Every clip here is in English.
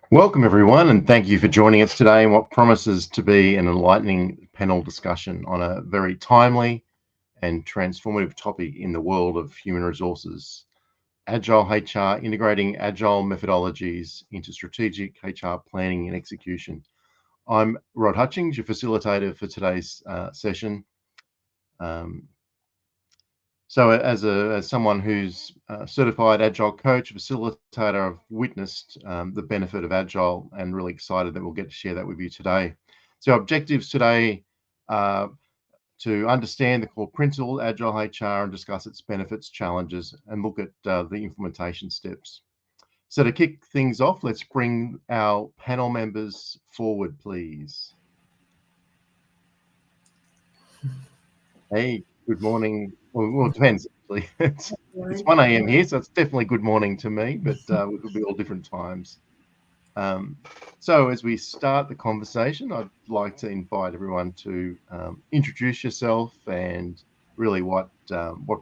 Welcome, everyone, and thank you for joining us today in what promises to be an enlightening panel discussion on a very timely and transformative topic in the world of human resources: Agile HR, integrating Agile methodologies into strategic HR planning and execution. I'm Rod Hutchings, your facilitator for today's session. So as someone who's a certified Agile coach, facilitator, I've witnessed the benefit of Agile and really excited that we'll get to share that with you today. So our objectives today are to understand the core principle, Agile HR, and discuss its benefits, challenges, and look at the implementation steps. So to kick things off, let's bring our panel members forward, please. Hey, good morning. Well, it depends. Actually, it's 1 a.m. here, so it's definitely good morning to me, but it could be all different times. So as we start the conversation, I'd like to invite everyone to introduce yourself and really what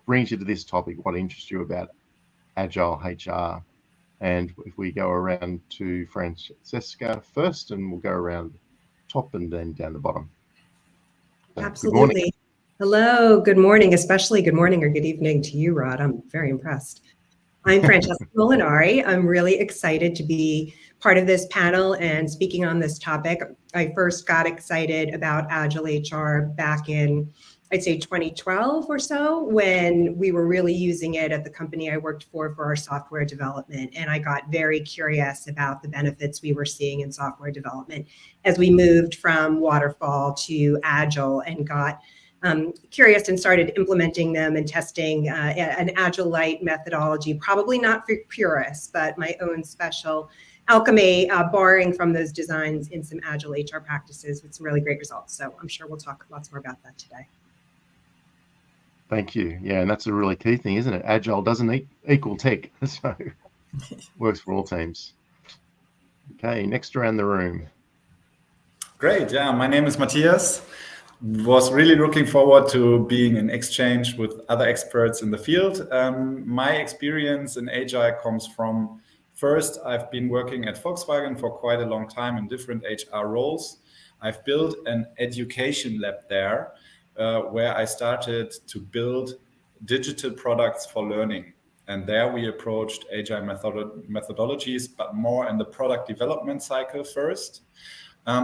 brings you to this topic, what interests you about Agile HR. And if we go around to Francesca first, and we'll go around top and then down the bottom. So, Absolutely. Hello, good morning, especially good morning or good evening to you, Rod. I'm very impressed. I'm Francesca Molinari. I'm really excited to be part of this panel and speaking on this topic. I first got excited about Agile HR back in, I'd say 2012 or so, when we were really using it at the company I worked for our software development. And I got very curious about the benefits we were seeing in software development as we moved from waterfall to Agile and got curious and started implementing them and testing an Agile-lite methodology, probably not for purists, but my own special alchemy, borrowing from those designs in some Agile HR practices with some really great results. So I'm sure we'll talk lots more about that today. Thank you. Yeah, and that's a really key thing, isn't it? Agile doesn't equal tech, so works for all teams. Okay, next around the room. Great. Yeah, my name is Matthias. Was really looking forward to being in exchange with other experts in the field. My experience in Agile comes from, first, I've been working at Volkswagen for quite a long time in different HR roles. I've built an education lab there where I started to build digital products for learning. And there we approached Agile methodologies, but more in the product development cycle first.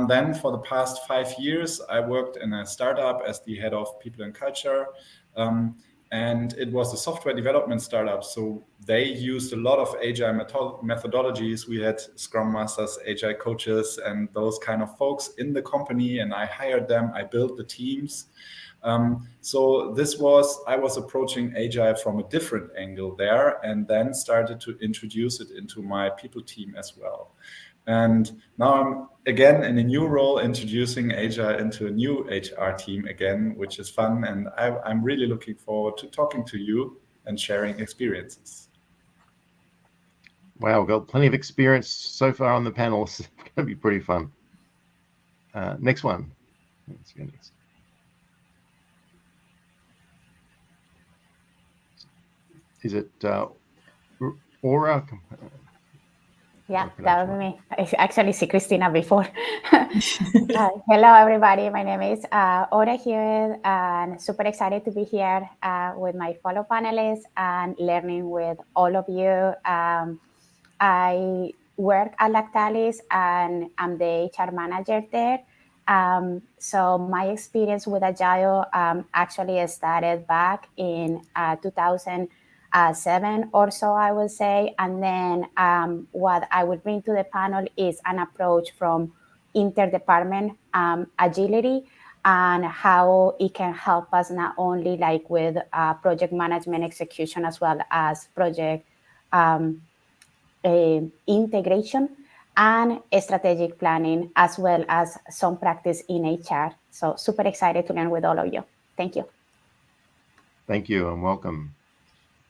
Then for the past 5 years, I worked in a startup as the head of people and culture. And it was a software development startup. So they used a lot of Agile methodologies. We had Scrum Masters, Agile coaches, and those kind of folks in the company. And I hired them. I built the teams. So I was approaching Agile from a different angle there, and then started to introduce it into my people team as well. And now I'm again in a new role, introducing Agile into a new HR team again, which is fun. And I'm really looking forward to talking to you and sharing experiences. Wow, we've got plenty of experience so far on the panel. It's going to be pretty fun. Next one. Let's go next. Is it Aura? Yeah, that would be me. I actually see Christina before. Hello, everybody. My name is Aura Hewitt, and super excited to be here with my fellow panelists and learning with all of you. I work at Lactalis, and I'm the HR manager there. So my experience with Agile actually started back in 2007 or so, I would say. And then what I would bring to the panel is an approach from interdepartment agility and how it can help us not only like with project management execution as well as project integration and strategic planning, as well as some practice in HR. So super excited to learn with all of you. Thank you. Thank you and welcome.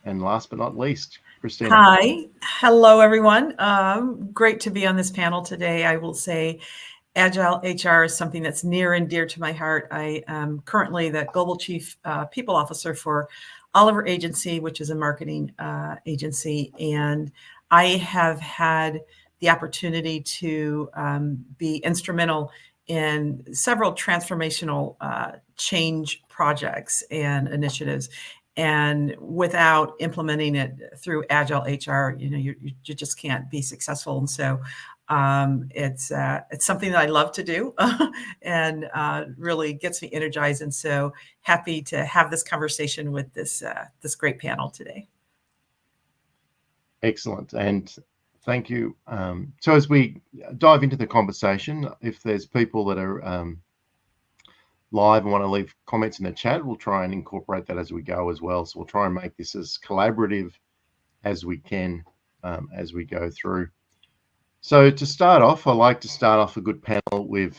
And last but not least, Christina. Hi. Hello, everyone. Great to be on this panel today. I will say Agile HR is something that's near and dear to my heart. I am currently the Global Chief People Officer for Oliver Agency, which is a marketing agency. And I have had the opportunity to be instrumental in several transformational change projects and initiatives. And without implementing it through Agile HR, you just can't be successful. And so it's something that I love to do and really gets me energized. And so happy to have this conversation with this great panel today. Excellent. And thank you. So as we dive into the conversation, if there's people that are live and want to leave comments in the chat, we'll try and incorporate that as we go as well. So we'll try and make this as collaborative as we can as we go through. So to start off, I like to start off a good panel with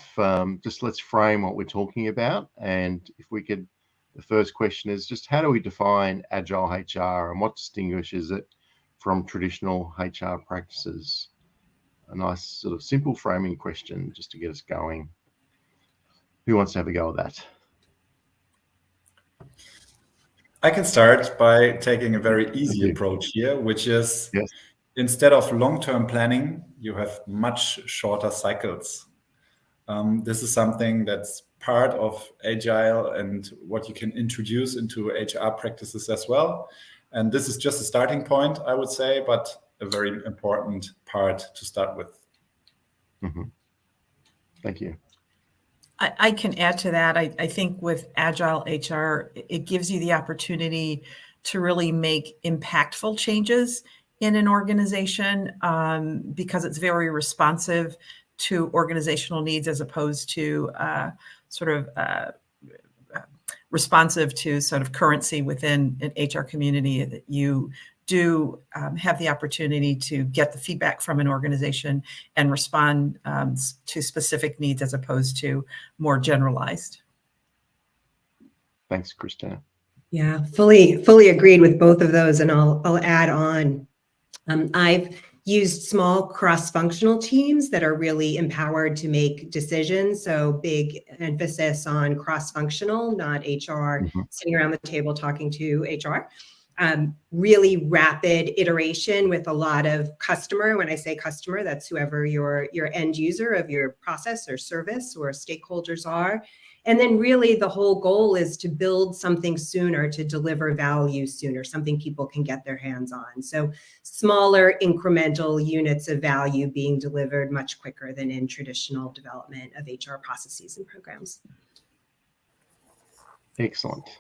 just let's frame what we're talking about. And if we could, the first question is just how do we define Agile HR and what distinguishes it from traditional HR practices? A nice sort of simple framing question just to get us going. Who wants to have a go at that? I can start by taking a very easy approach here, which is instead of long-term planning, you have much shorter cycles. This is something that's part of Agile and what you can introduce into HR practices as well. And this is just a starting point, I would say, but a very important part to start with. Mm-hmm. Thank you. I can add to that. I think with Agile HR, it gives you the opportunity to really make impactful changes in an organization because it's very responsive to organizational needs as opposed to responsive to sort of currency within an HR community. That you do have the opportunity to get the feedback from an organization and respond to specific needs as opposed to more generalized. Thanks, Christina. Yeah, fully agreed with both of those, and I'll add on. I've used small cross-functional teams that are really empowered to make decisions. So big emphasis on cross-functional, not HR sitting around the table talking to HR. Really rapid iteration with a lot of customer. When I say customer, that's whoever your end user of your process or service or stakeholders are. And then really the whole goal is to build something sooner, to deliver value sooner, something people can get their hands on. So smaller incremental units of value being delivered much quicker than in traditional development of HR processes and programs. Excellent.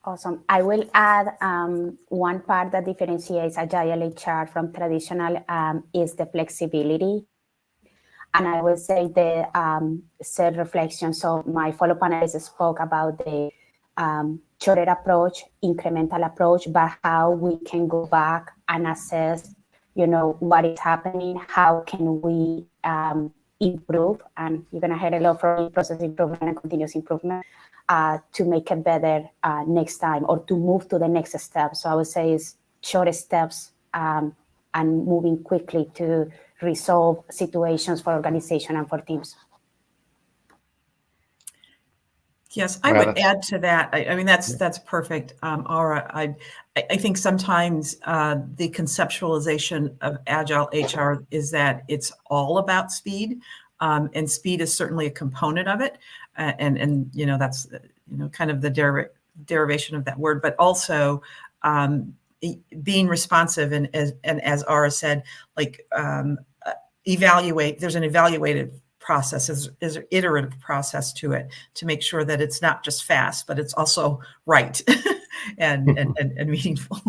Awesome. I will add one part that differentiates Agile HR from traditional is the flexibility. And I will say the self-reflection. So my fellow panelists spoke about the shorter approach, incremental approach, but how we can go back and assess, what is happening, how can we improve, and you're going to hear a lot from process improvement and continuous improvement to make it better next time or to move to the next step. So I would say it's short steps and moving quickly to resolve situations for organization and for teams. Yes, I would add to that. I mean, that's perfect, Aura. I think sometimes the conceptualization of Agile HR is that it's all about speed, and speed is certainly a component of it, and that's kind of the derivation of that word, but also being responsive and as Aura said, like evaluate. There's an evaluative process, there's an iterative process to it to make sure that it's not just fast, but it's also right and meaningful.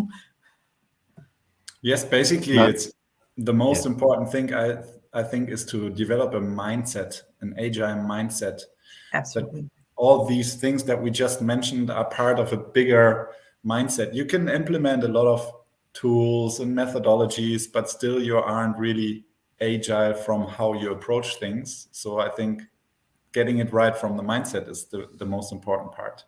Yes, basically, it's the most important thing I think is to develop a mindset, an agile mindset. Absolutely. That all these things that we just mentioned are part of a bigger mindset. You can implement a lot of tools and methodologies, but still you aren't really agile from how you approach things. So I think getting it right from the mindset is the most important part.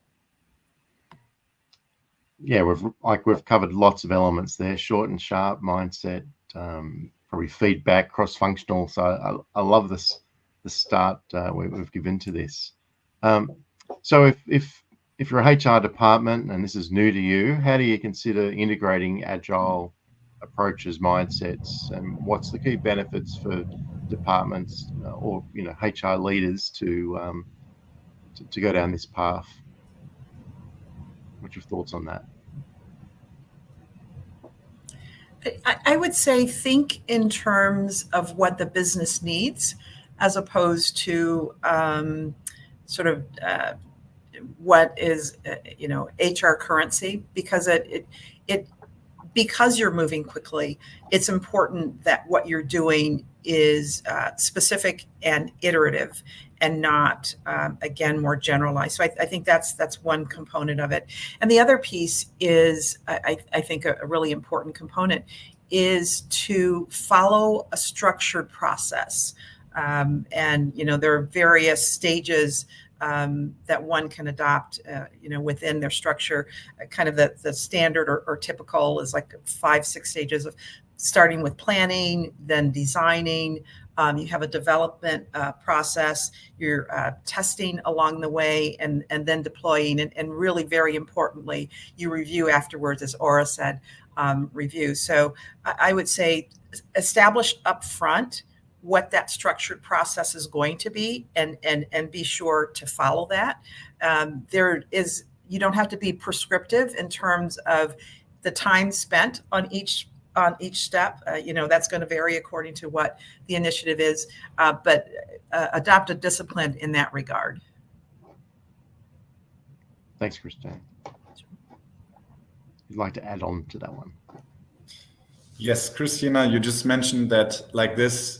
Yeah, we've covered lots of elements there: short and sharp mindset, probably feedback, cross-functional. So I love the start we've given to this. So if you're a HR department and this is new to you, how do you consider integrating Agile approaches, mindsets, and what's the key benefits for departments or HR leaders to go down this path? What's your thoughts on that? I would say think in terms of what the business needs, as opposed to what is HR currency, because because you're moving quickly, it's important that what you're doing is specific and iterative, and not again more generalized. So I think that's one component of it. And the other piece is I think a really important component is to follow a structured process. And there are various stages that one can adopt, within their structure. Kind of the standard or typical is like 5-6 stages of starting with planning, then designing. You have a development process. You're testing along the way, and then deploying. And really, very importantly, you review afterwards, as Aura said, review. So I would say establish up front what that structured process is going to be, and be sure to follow that. You don't have to be prescriptive in terms of the time spent on each step. That's going to vary according to what the initiative is, but adopt a discipline in that regard. Thanks, Christine. You'd like to add on to that one? Yes, Christina, you just mentioned that like this,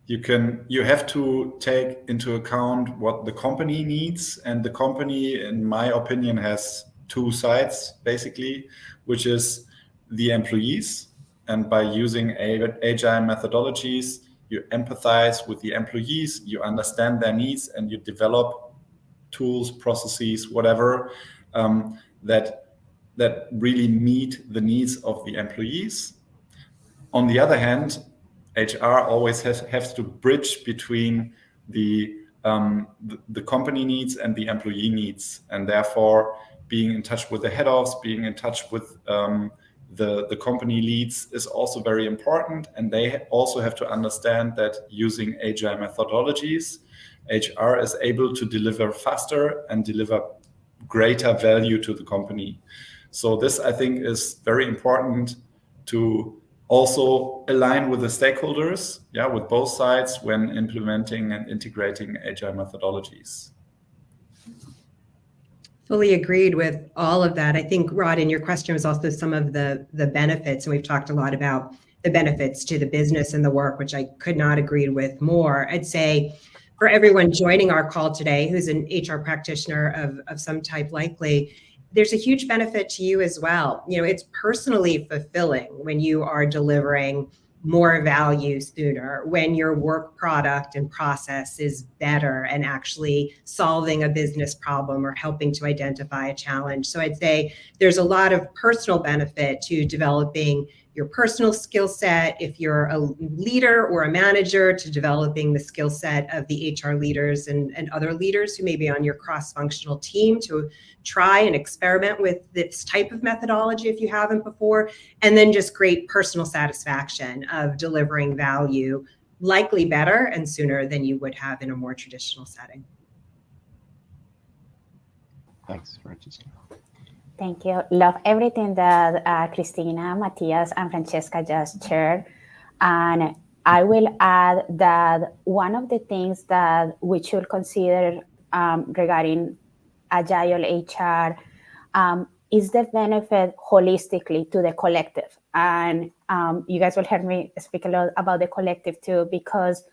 you have to take into account what the company needs, and the company, in my opinion, has two sides basically, which is the employees. And by using agile methodologies, you empathize with the employees, you understand their needs, and you develop tools, processes, whatever, that really meet the needs of the employees. On the other hand, HR always has to bridge between the company needs and the employee needs, and therefore being in touch with the head ofs, being in touch with the company leads is also very important. And they also have to understand that using agile methodologies, HR is able to deliver faster and deliver greater value to the company. So this, I think, is very important to also align with the stakeholders, with both sides when implementing and integrating agile methodologies. Fully agreed with all of that. I think, Rod, in your question was also some of the benefits, and we've talked a lot about the benefits to the business and the work, which I could not agree with more. I'd say for everyone joining our call today who's an HR practitioner of some type likely, there's a huge benefit to you as well. It's personally fulfilling when you are delivering more value sooner, when your work product and process is better and actually solving a business problem or helping to identify a challenge. So I'd say there's a lot of personal benefit to developing your personal skill set, if you're a leader or a manager, to developing the skill set of the HR leaders and other leaders who may be on your cross-functional team to try and experiment with this type of methodology if you haven't before, and then just great personal satisfaction of delivering value, likely better and sooner than you would have in a more traditional setting. Thanks, Francesca. Thank you. Love everything that Christina, Matthias, and Francesca just shared. And I will add that one of the things that we should consider regarding Agile HR is the benefit holistically to the collective. And you guys will hear me speak a lot about the collective too, because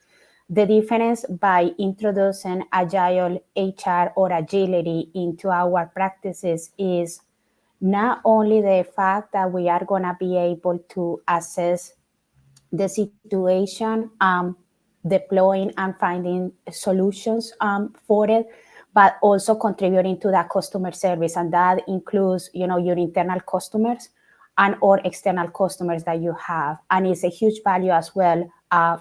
the difference by introducing Agile HR or agility into our practices is not only the fact that we are going to be able to assess the situation, deploying and finding solutions for it, but also contributing to that customer service. And that includes, your internal customers and or external customers that you have. And it's a huge value as well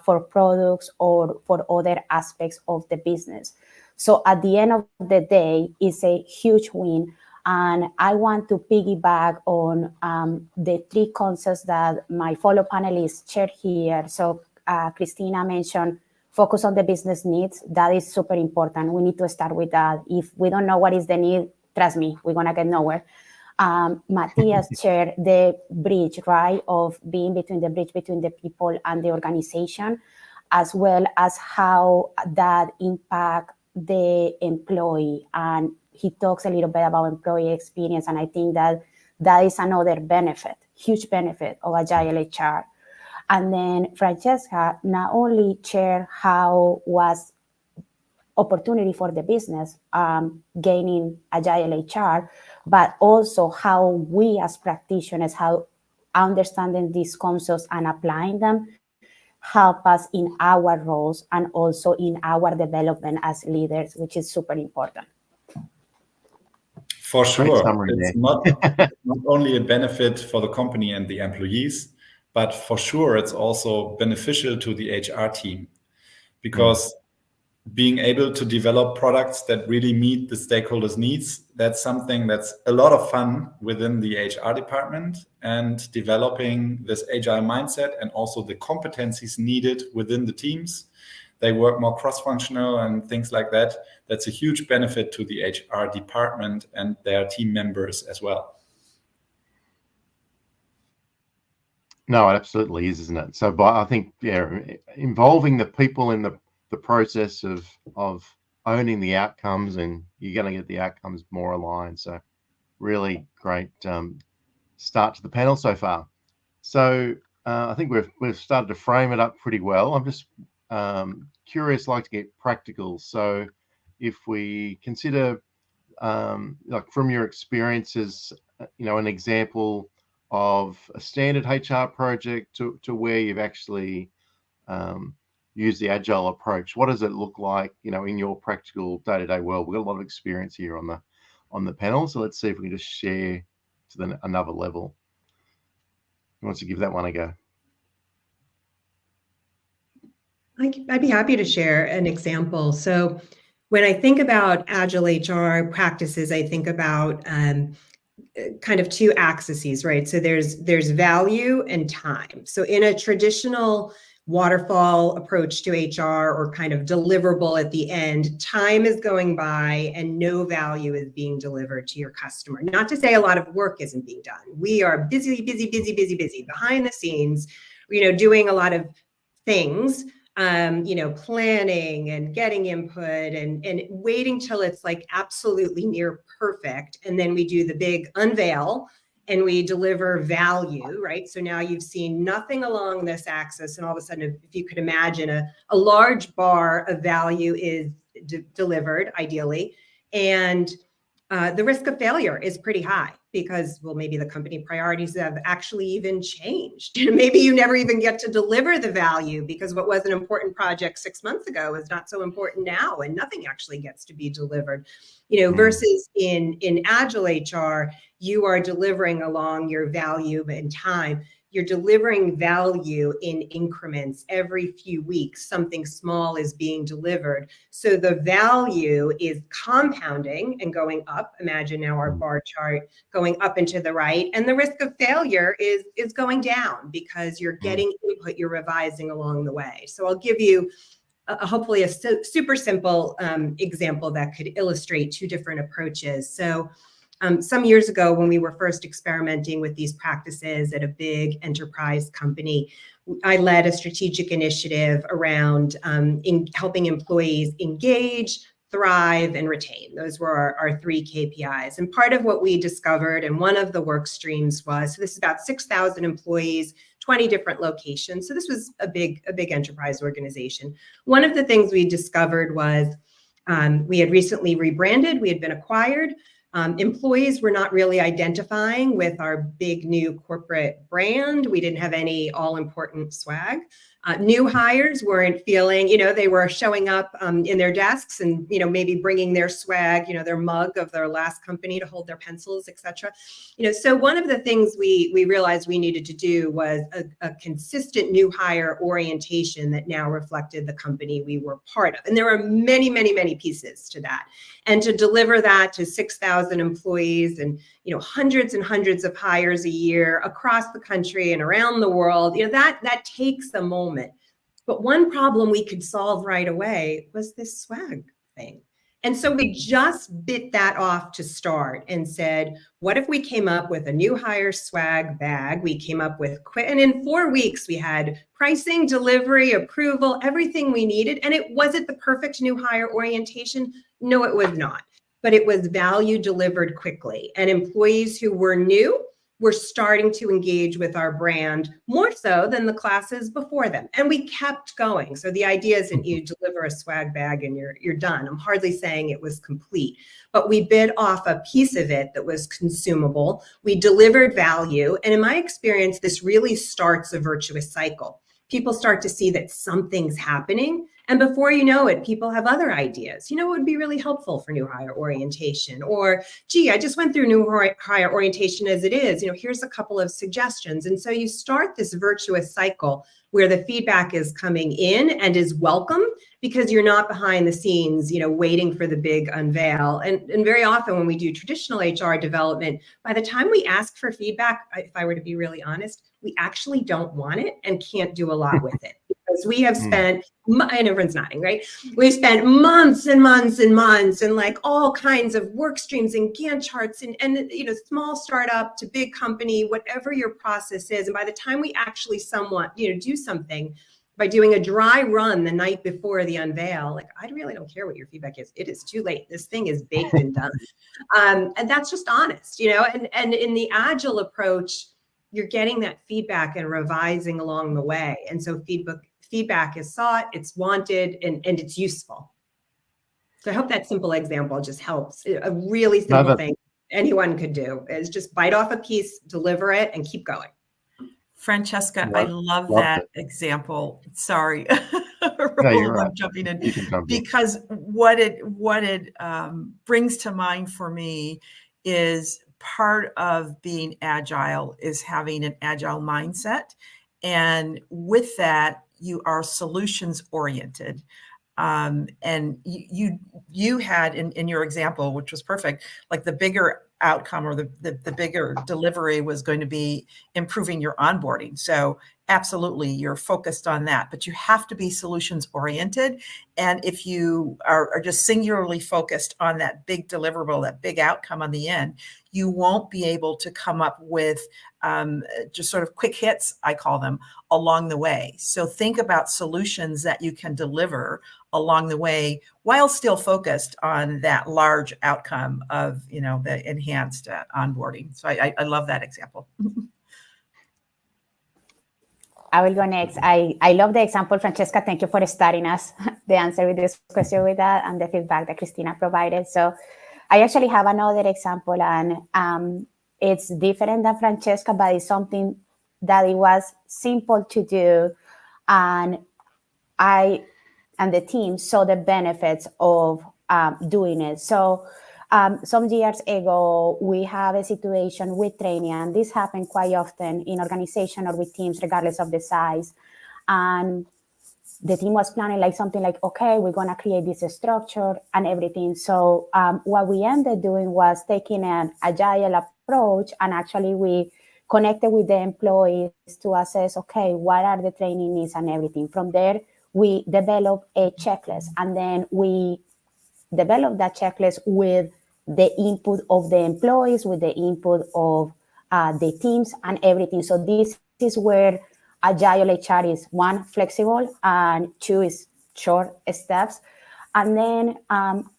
for products or for other aspects of the business. So at the end of the day, it's a huge win And I want to piggyback on the 3 concepts that my fellow panelists shared here. So Christina mentioned focus on the business needs. That is super important. We need to start with that. If we don't know what is the need, trust me, we're going to get nowhere. Matthias shared the bridge, right, of being between the people and the organization, as well as how that impact the employee. And he talks a little bit about employee experience. And I think that that is another benefit, huge benefit of Agile HR. And then Francesca not only shared how was opportunity for the business gaining Agile HR, but also how we as practitioners, how understanding these concepts and applying them help us in our roles and also in our development as leaders, which is super important. For sure. Summary it's not only a benefit for the company and the employees, but for sure it's also beneficial to the HR team, because being able to develop products that really meet the stakeholders' needs, that's something that's a lot of fun within the HR department, and developing this agile mindset and also the competencies needed within the teams. They work more cross-functional and things like that. That's a huge benefit to the HR department and their team members as well. No, it absolutely is, isn't it? So, I think, involving the people in the process of owning the outcomes, and you're going to get the outcomes more aligned. So, really great start to the panel so far. So, I think we've started to frame it up pretty well. I'm just curious, like to get practical. So, if we consider, like from your experiences, an example of a standard HR project to where you've actually use the agile approach. What does it look like, in your practical day-to-day world? We've got a lot of experience here on the panel, so let's see if we can just share to another level. Who wants to give that one a go? I'd be happy to share an example. So when I think about Agile HR practices, I think about kind of 2 axes, right? So there's value and time. So in a traditional waterfall approach to HR, or kind of deliverable at the end, time is going by and no value is being delivered to your customer. Not to say a lot of work isn't being done. We are busy behind the scenes, doing a lot of things, planning and getting input and waiting till it's like absolutely near perfect. And then we do the big unveil and we deliver value, right? So now you've seen nothing along this axis, and all of a sudden, if you could imagine a large bar of value is delivered, ideally, and the risk of failure is pretty high because, well, maybe the company priorities have actually even changed. Maybe you never even get to deliver the value because what was an important project 6 months ago is not so important now, and nothing actually gets to be delivered. Versus in Agile HR, you are delivering along your value and time. You're delivering value in increments. Every few weeks, something small is being delivered. So the value is compounding and going up. Imagine now our bar chart going up and to the right. And the risk of failure is going down because you're getting input, you're revising along the way. So I'll give you hopefully a super simple example that could illustrate 2 different approaches. So some years ago, when we were first experimenting with these practices at a big enterprise company, I led a strategic initiative around helping employees engage, thrive, and retain. Those were our 3 KPIs. And part of what we discovered, and one of the work streams was, so this is about 6,000 employees, 20 different locations. So this was a big enterprise organization. One of the things we discovered was we had recently rebranded, we had been acquired. Employees were not really identifying with our big new corporate brand. We didn't have any all-important swag. New hires weren't feeling, they were showing up in their desks and, maybe bringing their swag, their mug of their last company to hold their pencils, etc. So one of the things we realized we needed to do was a consistent new hire orientation that now reflected the company we were part of. And there were many, many, many pieces to that. And to deliver that to 6,000 employees and, hundreds and hundreds of hires a year across the country and around the world, that takes a moment. But one problem we could solve right away was this swag thing. And so we just bit that off to start and said, what if we came up with a new hire swag bag? We came up with and in 4 weeks, we had pricing, delivery, approval, everything we needed. And was it the perfect new hire orientation? No, it was not. But it was value delivered quickly. And employees who were new were starting to engage with our brand more so than the classes before them. And we kept going. So the idea isn't you deliver a swag bag and you're done. I'm hardly saying it was complete, but we bit off a piece of it that was consumable. We delivered value. And in my experience, this really starts a virtuous cycle. People start to see that something's happening. And before you know it, people have other ideas. It would be really helpful for new hire orientation. Or, gee, I just went through new hire orientation as it is. Here's a couple of suggestions. And so you start this virtuous cycle where the feedback is coming in and is welcome because you're not behind the scenes, waiting for the big unveil. And very often when we do traditional HR development, by the time we ask for feedback, if I were to be really honest, we actually don't want it and can't do a lot with it. Because we have spent, and everyone's nodding, right? We've spent months and months and months and like all kinds of work streams and Gantt charts and small startup to big company, whatever your process is. And by the time we actually somewhat, do something by doing a dry run the night before the unveil, like, I really don't care what your feedback is. It is too late. This thing is baked and done. And that's just honest, and in the Agile approach, you're getting that feedback and revising along the way. And so feedback is sought, it's wanted, and it's useful. So I hope that simple example just helps. A really simple thing anyone could do is just bite off a piece, deliver it, and keep going. Francesca, I love that example. Sorry, No, you're right. I'm jumping in jump because what it brings to mind for me is part of being agile is having an agile mindset, and with that, you are solutions oriented. And you had in your example, which was perfect, like the bigger outcome or the bigger delivery was going to be improving your onboarding. So absolutely, you're focused on that, but you have to be solutions oriented. And if you are just singularly focused on that big deliverable, that big outcome on the end, you won't be able to come up with just sort of quick hits, I call them, along the way. So think about solutions that you can deliver along the way while still focused on that large outcome of, the enhanced onboarding. So I love that example. I will go next. I love the example, Francesca. Thank you for starting us the answer with this question with that and the feedback that Christina provided. So I actually have another example, and it's different than Francesca, but it's something that it was simple to do, and I and the team saw the benefits of doing it. So some years ago, we have a situation with training, and this happened quite often in organization or with teams, regardless of the size. And the team was planning like something like, okay, we're going to create this structure and everything. So what we ended doing was taking an agile approach, and actually we connected with the employees to assess, okay, what are the training needs and everything. From there, we developed a checklist, and then we developed that checklist with the input of the employees, with the input of the teams and everything. So this is where Agile HR is, one, flexible, and two, is short steps. And then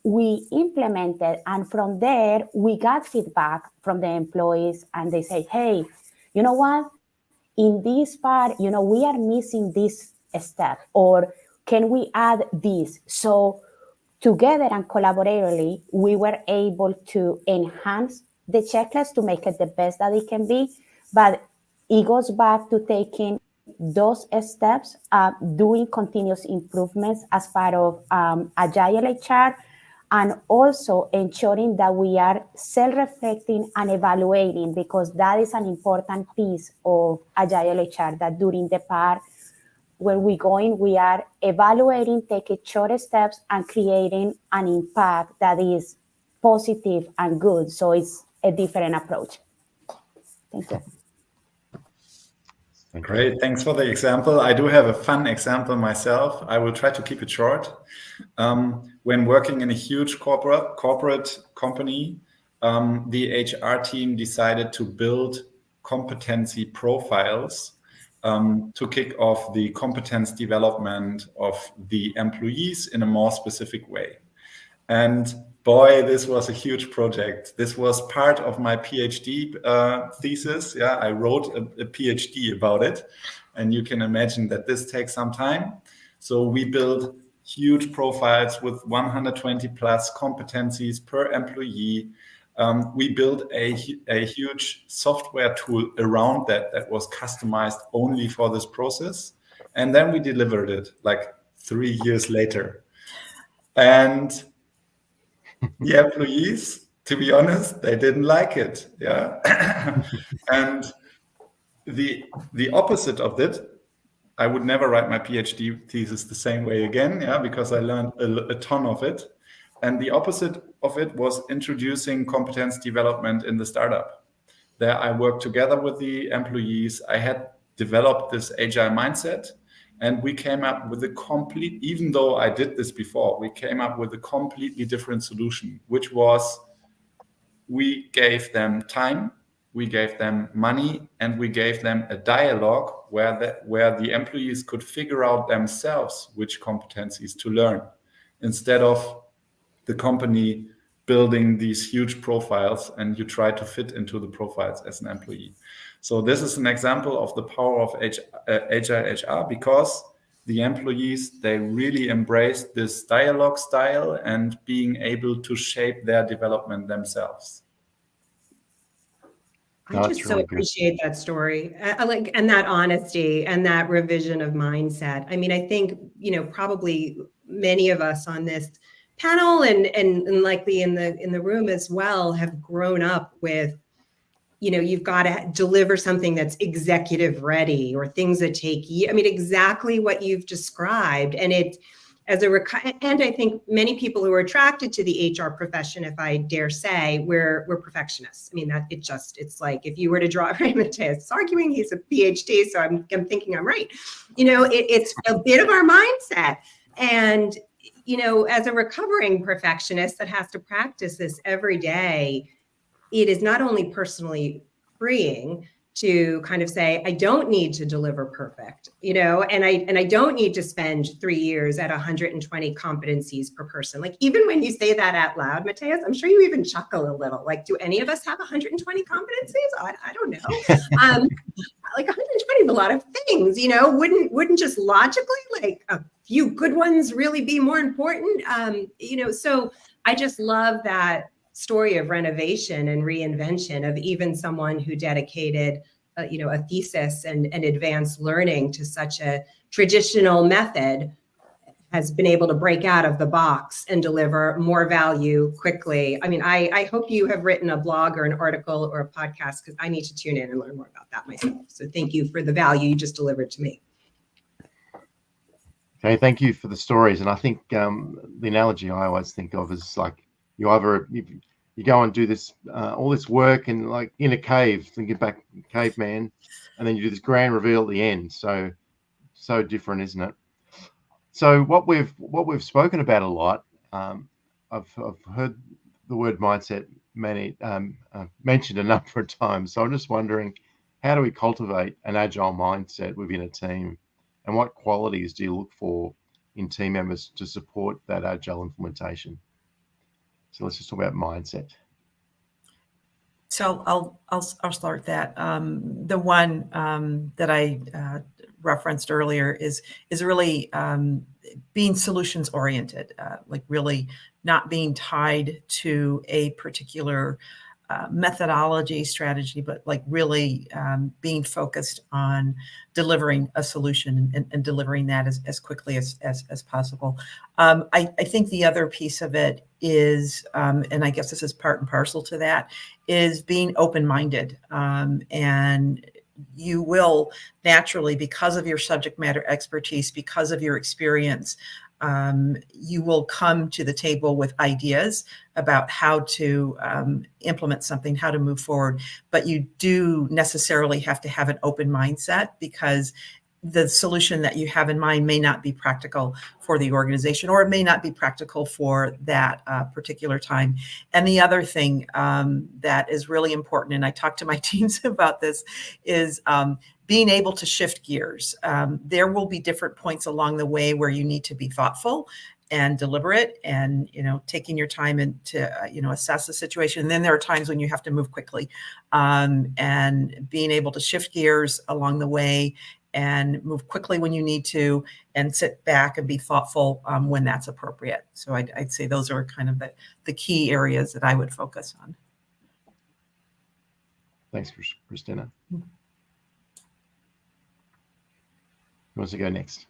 we implemented, and from there, we got feedback from the employees, and they say, hey, you know what? In this part, we are missing this step, or can we add this? So together and collaboratively, we were able to enhance the checklist to make it the best that it can be. But it goes back to taking those steps, doing continuous improvements as part of Agile HR, and also ensuring that we are self-reflecting and evaluating, because that is an important piece of Agile HR, that during the part where we're going, we are evaluating, taking short steps, and creating an impact that is positive and good. So it's a different approach. Thank you. Great, thanks for the example. I do have a fun example myself. I will try to keep it short. When working in a huge corporate company, the HR team decided to build competency profiles to kick off the competence development of the employees in a more specific way. And boy, this was a huge project. This was part of my PhD thesis. Yeah, I wrote a PhD about it. And you can imagine that this takes some time. So we built huge profiles with 120 plus competencies per employee. We built a huge software tool around that was customized only for this process. And then we delivered it like 3 years later. And the employees, to be honest, they didn't like it. Yeah. And the opposite of it, I would never write my PhD thesis the same way again, yeah, because I learned a ton of it. And the opposite of it was introducing competence development in the startup. There I worked together with the employees. I had developed this agile mindset, and we came up with a even though I did this before, we came up with a completely different solution, which was we gave them time, we gave them money, and we gave them a dialogue where the employees could figure out themselves which competencies to learn, instead of the company building these huge profiles and you try to fit into the profiles as an employee. So this is an example of the power of Agile HR, because the employees, they really embrace this dialogue style and being able to shape their development themselves. I just so appreciate that story. And that honesty and that revision of mindset. I mean, I think, probably many of us on this panel and likely in the room as well have grown up with, you've got to deliver something that's executive ready, or things that take years. I mean, exactly what you've described. And and I think many people who are attracted to the HR profession, if I dare say, we're perfectionists. I mean, it's like, if you were to draw, right, Mateus is arguing, he's a PhD, so I'm thinking I'm right. It's a bit of our mindset. And, as a recovering perfectionist that has to practice this every day, it is not only personally freeing to kind of say, I don't need to deliver perfect, and I don't need to spend 3 years at 120 competencies per person. Like, even when you say that out loud, Mateus, I'm sure you even chuckle a little. Like, do any of us have 120 competencies? I don't know. Like 120 is a lot of things, wouldn't just logically, like, a few good ones really be more important? So I just love that story of renovation and reinvention of even someone who dedicated, a thesis and advanced learning to such a traditional method has been able to break out of the box and deliver more value quickly. I mean, I hope you have written a blog or an article or a podcast, because I need to tune in and learn more about that myself. So thank you for the value you just delivered to me. Okay, thank you for the stories. And I think the analogy I always think of is like, you go and do this all this work and like in a cave, thinking back caveman, and then you do this grand reveal at the end. So different, isn't it? So what we've spoken about a lot, I've heard the word mindset mentioned a number of times. So I'm just wondering, how do we cultivate an agile mindset within a team, and what qualities do you look for in team members to support that agile implementation? So let's just talk about mindset. So I'll start that. The one that I referenced earlier is really being solutions oriented, like really not being tied to a particular methodology strategy, but like really being focused on delivering a solution and delivering that as quickly as possible. I think the other piece of it is, and I guess this is part and parcel to that, is being open-minded. And you will naturally, because of your subject matter expertise, because of your experience, you will come to the table with ideas about how to implement something, how to move forward. But you do necessarily have to have an open mindset, because the solution that you have in mind may not be practical for the organization, or it may not be practical for that particular time. And the other thing that is really important, and I talk to my teams about this, is being able to shift gears. There will be different points along the way where you need to be thoughtful and deliberate, and taking your time and to assess the situation. And then there are times when you have to move quickly, and being able to shift gears along the way and move quickly when you need to, and sit back and be thoughtful when that's appropriate. So I'd say those are kind of the key areas that I would focus on. Thanks, Christina. Who wants to go next?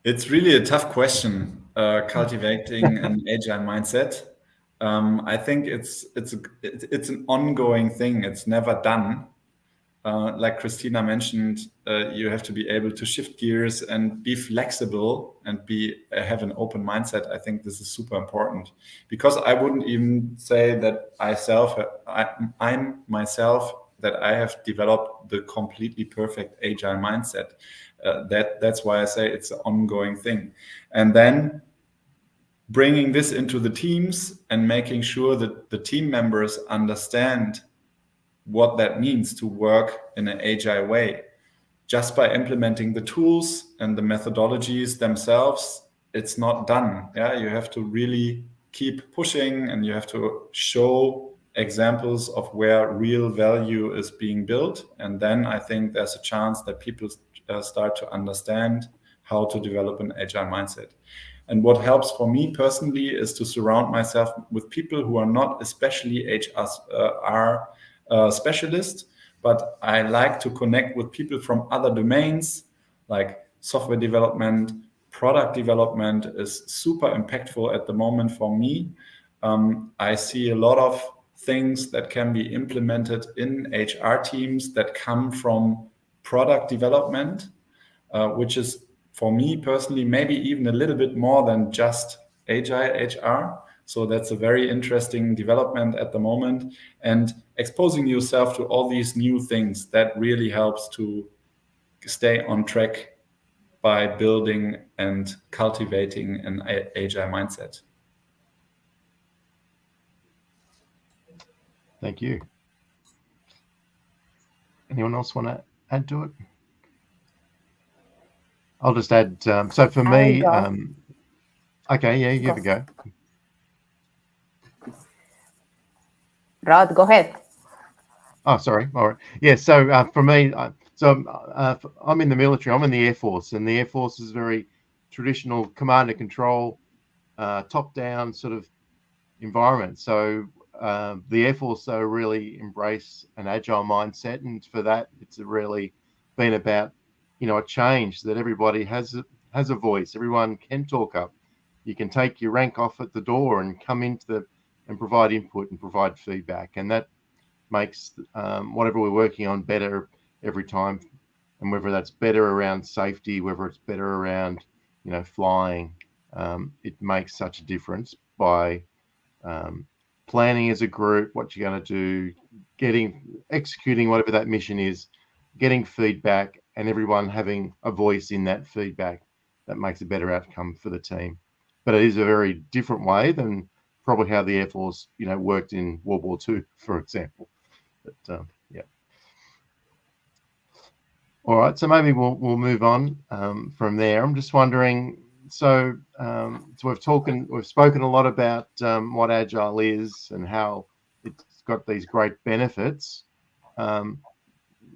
It's really a tough question, cultivating an agile mindset. I think it's an ongoing thing. It's never done. Like Christina mentioned, you have to be able to shift gears and be flexible and have an open mindset. I think this is super important, because I wouldn't even say that I'm myself that I have developed the completely perfect agile mindset. That's why I say it's an ongoing thing. And then bringing this into the teams and making sure that the team members understand what that means to work in an agile way. Just by implementing the tools and the methodologies themselves, it's not done. Yeah, you have to really keep pushing, and you have to show examples of where real value is being built. And then I think there's a chance that people start to understand how to develop an agile mindset. And what helps for me personally is to surround myself with people who are not especially HR specialists, but I like to connect with people from other domains, like software development. Product development is super impactful at the moment for me. I see a lot of things that can be implemented in HR teams that come from product development, which is for me personally maybe even a little bit more than just agile HR. So that's a very interesting development at the moment. And exposing yourself to all these new things, that really helps to stay on track by building and cultivating an agile mindset. Thank you. Anyone else want to add to it? I'll just add, so for me, okay, yeah, you have a go. Rod, go ahead. Oh, sorry. All right. Yeah. So for me, I'm in the military. I'm in the Air Force, and the Air Force is very traditional command and control, top-down sort of environment. So the Air Force though really embrace an agile mindset, and for that, it's really been about a change that everybody has a voice. Everyone can talk up. You can take your rank off at the door and come into and provide input and provide feedback, and that makes whatever we're working on better every time. And whether that's better around safety, whether it's better around flying, it makes such a difference by planning as a group what you're going to do, executing whatever that mission is, getting feedback, and everyone having a voice in that feedback. That makes a better outcome for the team. But it is a very different way than probably how the Air Force, worked in World War II, for example. But yeah. All right, so maybe we'll move on from there. I'm just wondering. So we've spoken a lot about what Agile is and how it's got these great benefits.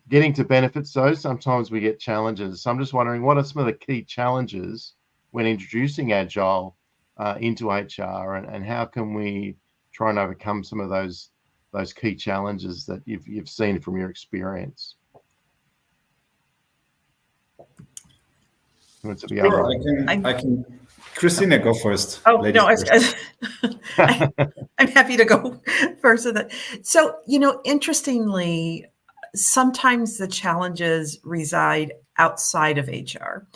Getting to benefits, though, sometimes we get challenges. So I'm just wondering, what are some of the key challenges when introducing Agile into HR, and how can we try and overcome some of those key challenges that you've seen from your experience? Who wants to be Sure, able I can. Christina, go first. Oh, Ladies no, first. I'm happy to go first with it. So, interestingly, sometimes the challenges reside outside of HR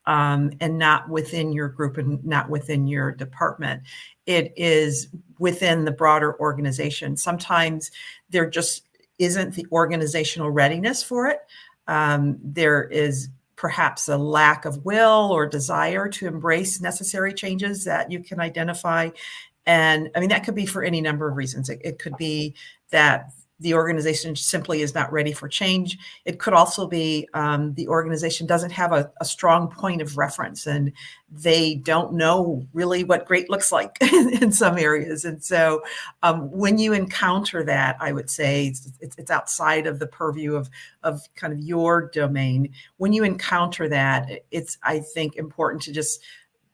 and not within your group and not within your department. It is within the broader organization. Sometimes there just isn't the organizational readiness for it. There is perhaps a lack of will or desire to embrace necessary changes that you can identify. And I mean, that could be for any number of reasons. It could be that the organization simply is not ready for change. It could also be the organization doesn't have a strong point of reference and they don't know really what great looks like in some areas. And so when you encounter that, I would say it's outside of the purview of kind of your domain. When you encounter that, it's, I think, important to just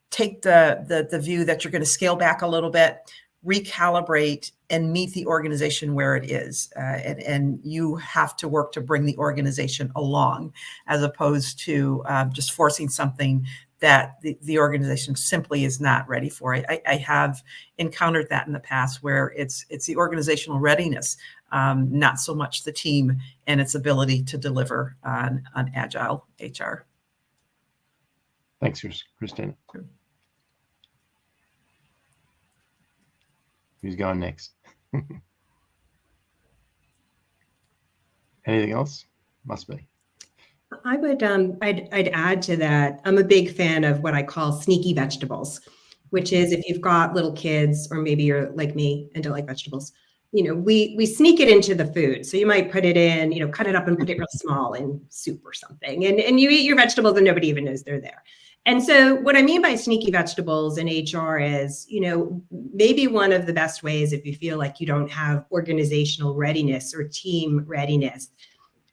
take the view that you're going to scale back a little bit, recalibrate, and meet the organization where it is. And you have to work to bring the organization along, as opposed to just forcing something that the organization simply is not ready for. I have encountered that in the past where it's the organizational readiness, not so much the team and its ability to deliver on Agile HR. Thanks, Christina. Sure. Who's going next? Anything else? Must be. I would, I'd add to that. I'm a big fan of what I call sneaky vegetables, which is if you've got little kids, or maybe you're like me and don't like vegetables, we sneak it into the food. So you might put it in, cut it up and put it real small in soup or something. And you eat your vegetables and nobody even knows they're there. And so what I mean by sneaky vegetables in HR is, maybe one of the best ways, if you feel like you don't have organizational readiness or team readiness,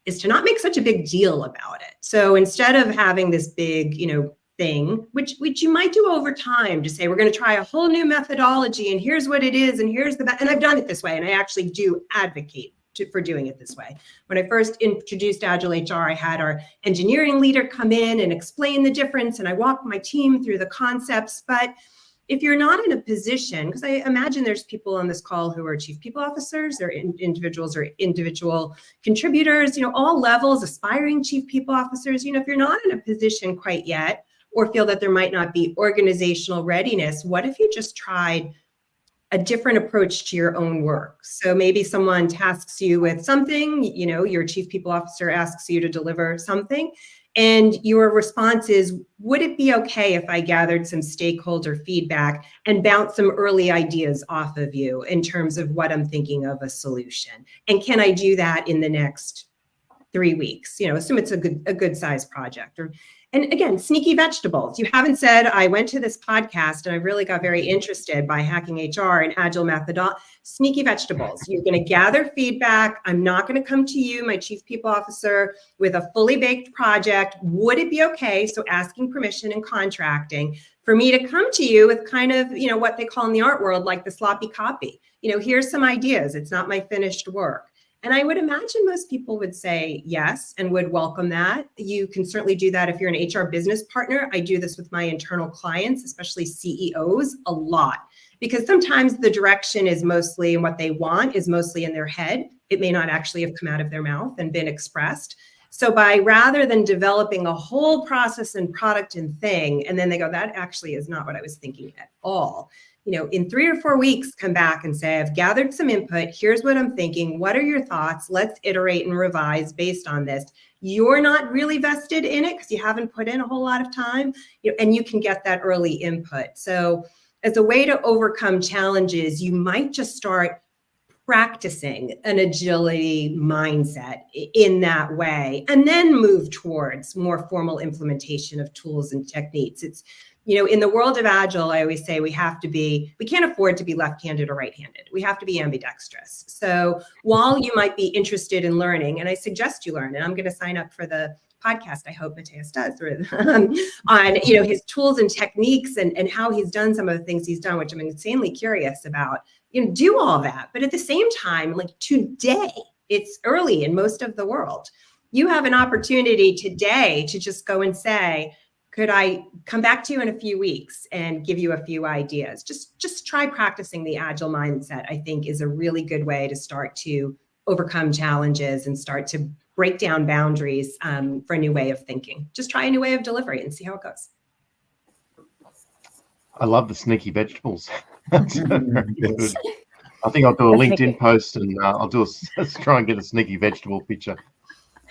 is to not make such a big deal about it. So instead of having this big, thing, which you might do over time, to say, we're going to try a whole new methodology and here's what it is and here's and I've done it this way, and I actually do advocate for doing it this way. When I first introduced Agile HR, I had our engineering leader come in and explain the difference, and I walked my team through the concepts. But if you're not in a position, because I imagine there's people on this call who are chief people officers, they're individuals or individual contributors, all levels, aspiring chief people officers, if you're not in a position quite yet, or feel that there might not be organizational readiness, what if you just tried a different approach to your own work? So maybe someone tasks you with something, your chief people officer asks you to deliver something, and your response is, would it be okay if I gathered some stakeholder feedback and bounced some early ideas off of you in terms of what I'm thinking of a solution? And can I do that in the next 3 weeks? Assume it's a good size project. And again, sneaky vegetables. You haven't said, I went to this podcast and I really got very interested by hacking HR and Agile Methodologies. Sneaky vegetables. You're going to gather feedback. I'm not going to come to you, my chief people officer, with a fully baked project. Would it be okay? So asking permission and contracting for me to come to you with kind of, what they call in the art world, like the sloppy copy. Here's some ideas. It's not my finished work. And I would imagine most people would say yes and would welcome that. You can certainly do that if you're an HR business partner. I do this with my internal clients, especially CEOs, a lot, because sometimes the direction is mostly, and what they want is mostly in their head. It may not actually have come out of their mouth and been expressed. So rather than developing a whole process and product and thing, and then they go, that actually is not what I was thinking at all. In 3 or 4 weeks, come back and say, I've gathered some input. Here's what I'm thinking. What are your thoughts? Let's iterate and revise based on this. You're not really vested in it because you haven't put in a whole lot of time, and you can get that early input. So as a way to overcome challenges, you might just start practicing an agility mindset in that way, and then move towards more formal implementation of tools and techniques. It's, in the world of Agile, I always say we can't afford to be left-handed or right-handed. We have to be ambidextrous. So while you might be interested in learning, and I suggest you learn, and I'm going to sign up for the podcast, I hope Matthias does, on his tools and techniques and how he's done some of the things he's done, which I'm insanely curious about. do all that. But at the same time, like today, it's early in most of the world. You have an opportunity today to just go and say, could I come back to you in a few weeks and give you a few ideas? Just try practicing the Agile mindset, I think, is a really good way to start to overcome challenges and start to break down boundaries for a new way of thinking. Just try a new way of delivery and see how it goes. I love the sneaky vegetables. That's very good. I think I'll do a LinkedIn post and I'll try and get a sneaky vegetable picture.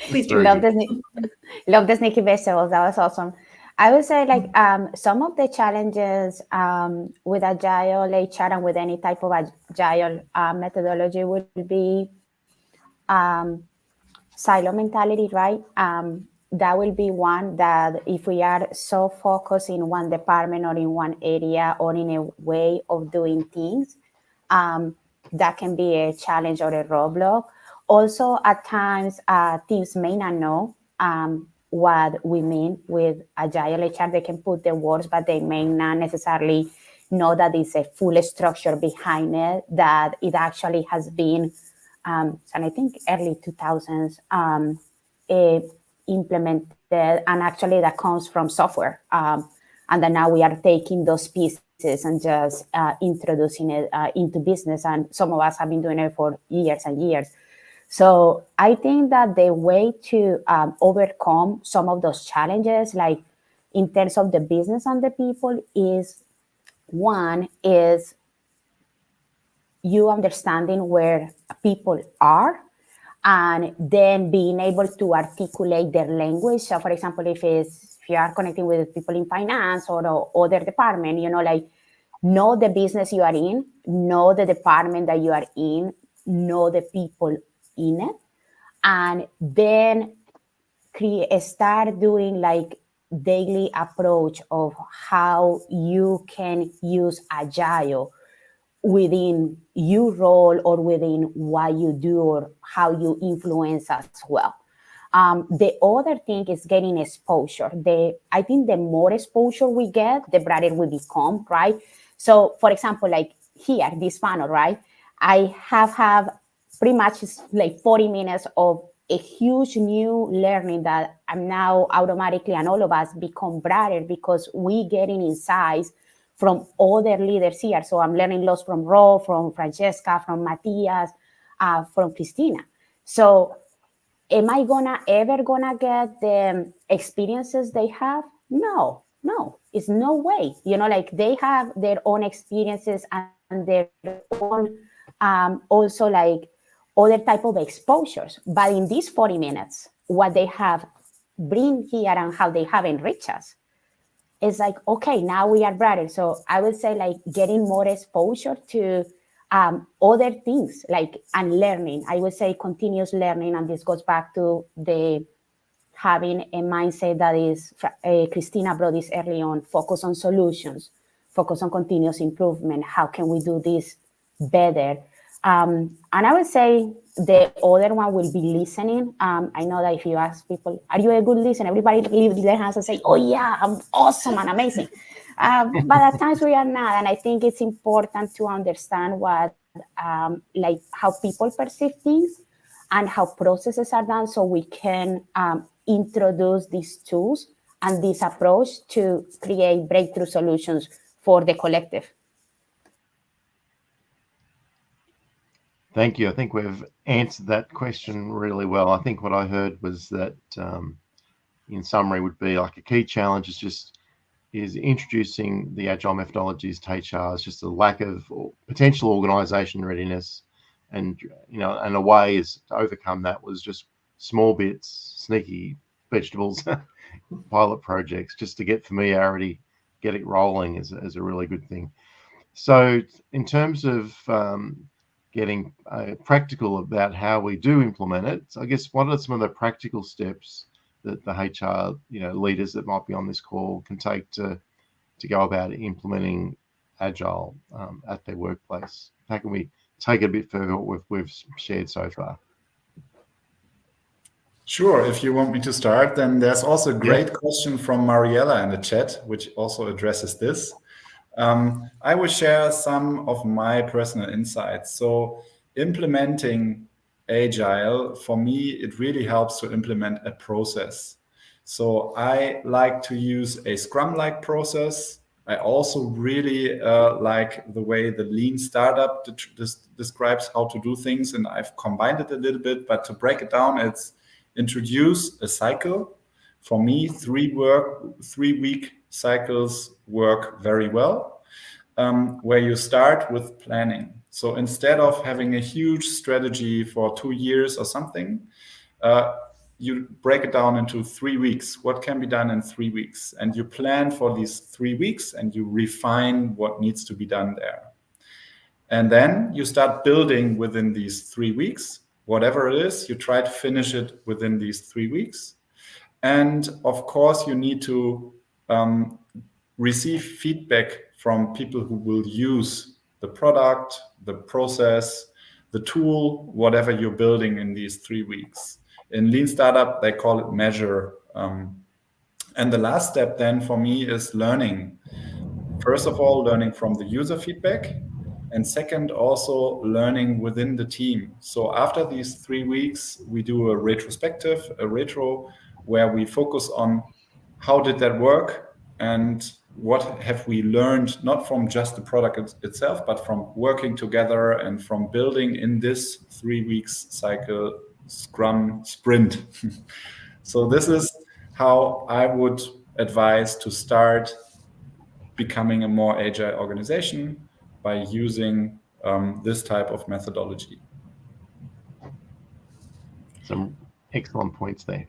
Please do. Love the sneaky vegetables. That was awesome. I would say like some of the challenges with Agile HR and with any type of Agile methodology would be silo mentality, right? That will be one that if we are so focused in one department or in one area or in a way of doing things, that can be a challenge or a roadblock. Also, at times, teams may not know what we mean with Agile HR. They can put the words, but they may not necessarily know that it's a full structure behind it, that it actually has been, and I think early 2000s, implemented, and actually that comes from software. And then now we are taking those pieces and just introducing it into business. And some of us have been doing it for years and years. So I think that the way to overcome some of those challenges, like in terms of the business and the people, is one is you understanding where people are and then being able to articulate their language. So for example, if you are connecting with people in finance or other department, like know the business you are in, know the department that you are in, know the people in it, and then start doing like daily approach of how you can use Agile within your role or within what you do or how you influence as well. The other thing is getting exposure. I think the more exposure we get, the brighter we become, right? So for example, like here, this panel, right? I have pretty much like 40 minutes of a huge new learning that I'm now automatically, and all of us become brighter because we getting insights from other leaders here. So I'm learning lots from Ro, from Francesca, from Matthias, from Christina. So am I ever gonna get the experiences they have? No, it's no way. Like they have their own experiences and their own also like other type of exposures. But in these 40 minutes, what they have bring here and how they have enriched us, it's like, okay, now we are brighter. So I would say like getting more exposure to other things, like, and learning. I would say continuous learning. And this goes back to the having a mindset that is, Christina brought this early on, focus on solutions, focus on continuous improvement. How can we do this better? And I would say the other one will be listening. I know that if you ask people, are you a good listener? Everybody leave their hands and say, oh yeah, I'm awesome and amazing. But at times we are not. And I think it's important to understand what, like how people perceive things and how processes are done, so we can introduce these tools and this approach to create breakthrough solutions for the collective. Thank you. I think we've answered that question really well. I think what I heard was that, in summary, would be like a key challenge is introducing the Agile methodologies to HR. It's just a lack of potential organisation readiness, and and a way is to overcome that was just small bits, sneaky vegetables, pilot projects, just to get familiarity, get it rolling is a really good thing. So in terms of getting practical about how we do implement it, so I guess what are some of the practical steps that the HR leaders that might be on this call can take to go about implementing Agile at their workplace? How can we take it a bit further what we've shared so far? Sure. If you want me to start, then there's also a great question from Mariella in the chat, which also addresses this. I will share some of my personal insights. So implementing Agile, for me, it really helps to implement a process. So I like to use a Scrum-like process. I also really like the way the lean startup describes how to do things, and I've combined it a little bit. But to break it down, it's introduce a cycle. For me, 3-week cycles work very well, where you start with planning. So instead of having a huge strategy for 2 years or something, you break it down into 3 weeks. What can be done in 3 weeks? And you plan for these 3 weeks and you refine what needs to be done there. And then you start building within these 3 weeks. Whatever it is, you try to finish it within these 3 weeks. And of course, you need to receive feedback from people who will use the product, the process, the tool, whatever you're building in these 3 weeks. In Lean Startup, they call it measure. And the last step then for me is learning. First of all, learning from the user feedback. And second, also learning within the team. So after these 3 weeks, we do a retro, where we focus on how did that work and what have we learned, not from just the product itself, but from working together and from building in this 3 weeks cycle Scrum sprint. So this is how I would advise to start becoming a more agile organization, by using this type of methodology. Some excellent points there.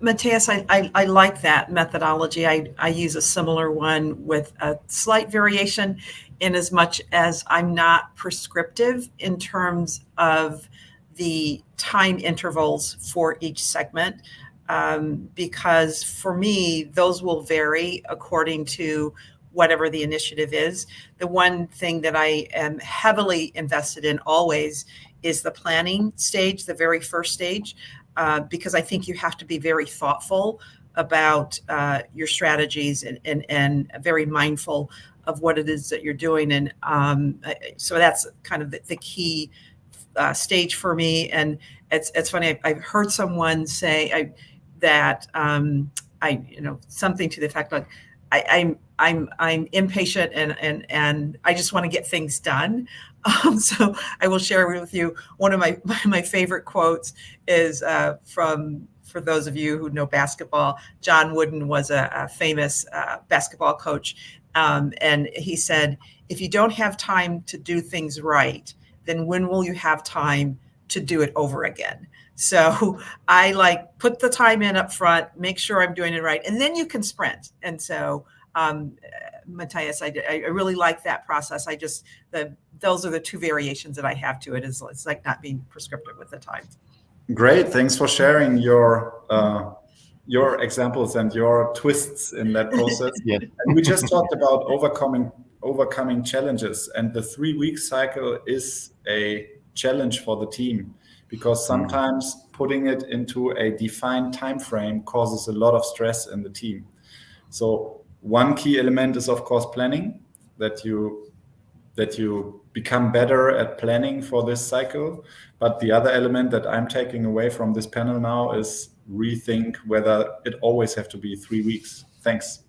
Matthias, I like that methodology. I use a similar one with a slight variation in as much as I'm not prescriptive in terms of the time intervals for each segment, because for me, those will vary according to whatever the initiative is. The one thing that I am heavily invested in always is the planning stage, the very first stage, because I think you have to be very thoughtful about your strategies and very mindful of what it is that you're doing. And so that's kind of the key stage for me. And it's funny, I've heard someone say that something to the effect like, I'm impatient and I just want to get things done. So I will share with you one of my favorite quotes is for those of you who know basketball. John Wooden was a famous basketball coach, and he said, "If you don't have time to do things right, then when will you have time to do it over again?" So I put the time in up front, make sure I'm doing it right, and then you can sprint. And so, Matthias, I really like that process. Those are the two variations that I have to it. It's like not being prescriptive with the time. Great, thanks for sharing your examples and your twists in that process. Yeah. And we just talked about overcoming challenges, and the 3 week cycle is a challenge for the team, because sometimes putting it into a defined time frame causes a lot of stress in the team. So one key element is, of course, planning, that you become better at planning for this cycle. But the other element that I'm taking away from this panel now is rethink whether it always have to be 3 weeks. Thanks.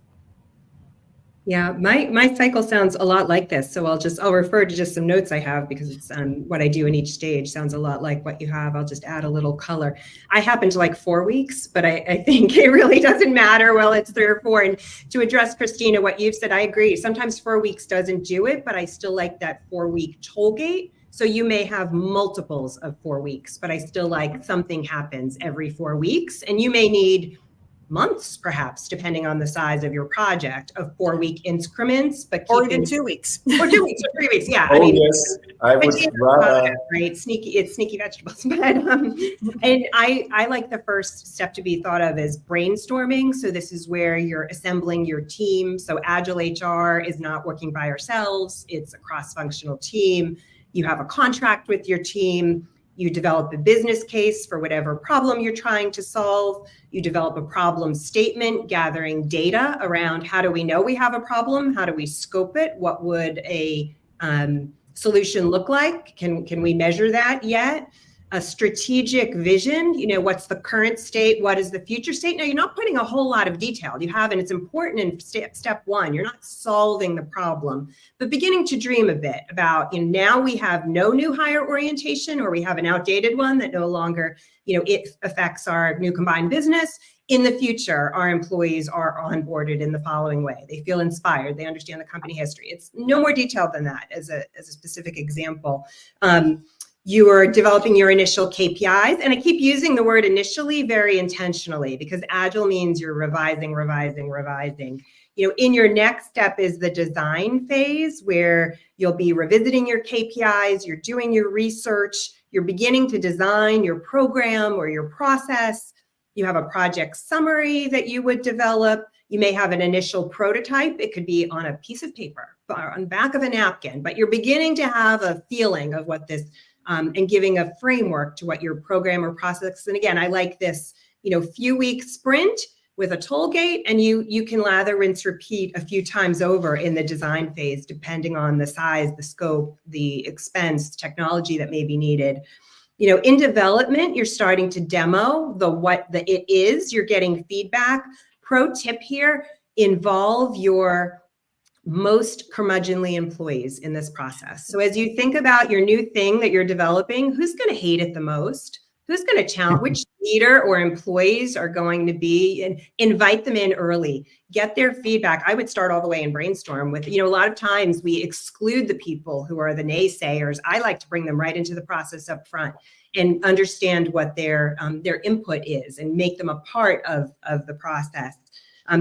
Yeah, my cycle sounds a lot like this. So I'll refer to just some notes I have, because it's what I do in each stage sounds a lot like what you have. I'll just add a little color. I happen to like 4 weeks, but I think it really doesn't matter. Well, it's 3 or 4. And to address, Christina, what you've said, I agree. Sometimes 4 weeks doesn't do it, but I still like that 4-week toll gate. So you may have multiples of 4 weeks, but I still like something happens every 4 weeks. And you may need months, perhaps, depending on the size of your project, of 4-week increments, but or even 2 weeks, or 2 weeks, or 3 weeks. Yeah, Oh, yes, I would rather. Right, sneaky vegetables. But and I like the first step to be thought of as brainstorming. So this is where you're assembling your team. So Agile HR is not working by ourselves; it's a cross-functional team. You have a contract with your team. You develop a business case for whatever problem you're trying to solve. You develop a problem statement, gathering data around how do we know we have a problem? How do we scope it? What would a solution look like? Can we measure that yet? A strategic vision, what's the current state? What is the future state? Now, you're not putting a whole lot of detail. You have, and it's important in step one, you're not solving the problem, but beginning to dream a bit about, now we have no new hire orientation, or we have an outdated one that no longer, it affects our new combined business. In the future, our employees are onboarded in the following way. They feel inspired. They understand the company history. It's no more detailed than that as a specific example. You are developing your initial KPIs. And I keep using the word initially very intentionally, because Agile means you're revising. In your next step is the design phase, where you'll be revisiting your KPIs, you're doing your research, you're beginning to design your program or your process. You have a project summary that you would develop. You may have an initial prototype. It could be on a piece of paper or on the back of a napkin, but you're beginning to have a feeling of what this and giving a framework to what your program or process. And again, I like this, few week sprint with a toll gate, and you can lather, rinse, repeat a few times over in the design phase, depending on the size, the scope, the expense, technology that may be needed. In development, you're starting to demo what it is, you're getting feedback. Pro tip here, involve your most curmudgeonly employees in this process. So as you think about your new thing that you're developing, who's going to hate it the most? Who's going to challenge? Which leader or employees are going to be? And invite them in early. Get their feedback. I would start all the way and brainstorm with, a lot of times we exclude the people who are the naysayers. I like to bring them right into the process up front and understand what their input is and make them a part of the process.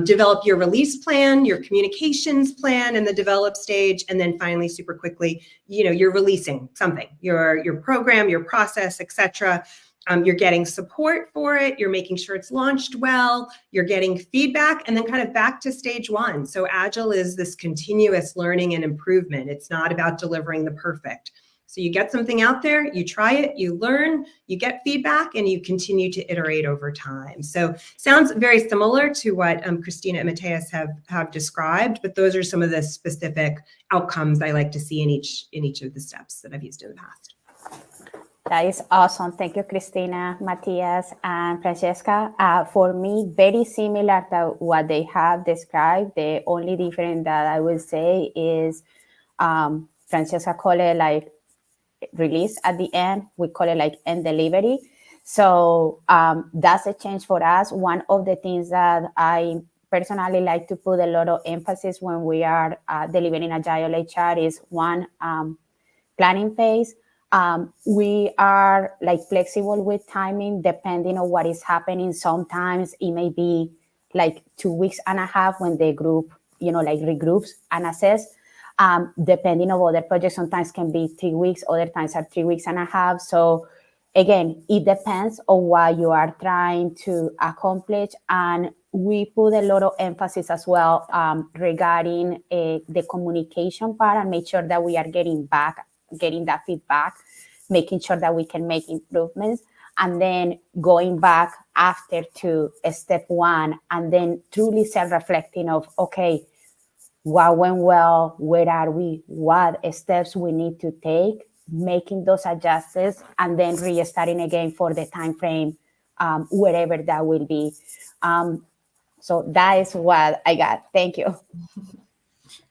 Develop your release plan, your communications plan in the develop stage, and then finally, super quickly, you're releasing something, your program, your process, etc. You're getting support for it. You're making sure it's launched well. You're getting feedback, and then kind of back to stage one. So Agile is this continuous learning and improvement. It's not about delivering the perfect. So you get something out there, you try it, you learn, you get feedback, and you continue to iterate over time. So sounds very similar to what Christina and Matthias have described, but those are some of the specific outcomes I like to see in each of the steps that I've used in the past. That is awesome. Thank you, Christina, Matthias, and Francesca. For me, very similar to what they have described. The only difference that I would say is Francesca called it like release at the end. We call it like end delivery. So that's a change for us. One of the things that I personally like to put a lot of emphasis when we are delivering Agile HR is one, planning phase. We are like flexible with timing depending on what is happening. Sometimes it may be like 2.5 weeks when the group, like regroups and assess. Depending on other projects, sometimes can be 3 weeks, other times are 3.5 weeks. So again, it depends on what you are trying to accomplish. And we put a lot of emphasis as well regarding the communication part, and make sure that we are getting that feedback, making sure that we can make improvements, and then going back after to step one, and then truly self-reflecting of, okay, what went well, where are we, what steps we need to take, making those adjustments, and then restarting again for the time frame, wherever that will be. So that is what I got. Thank you.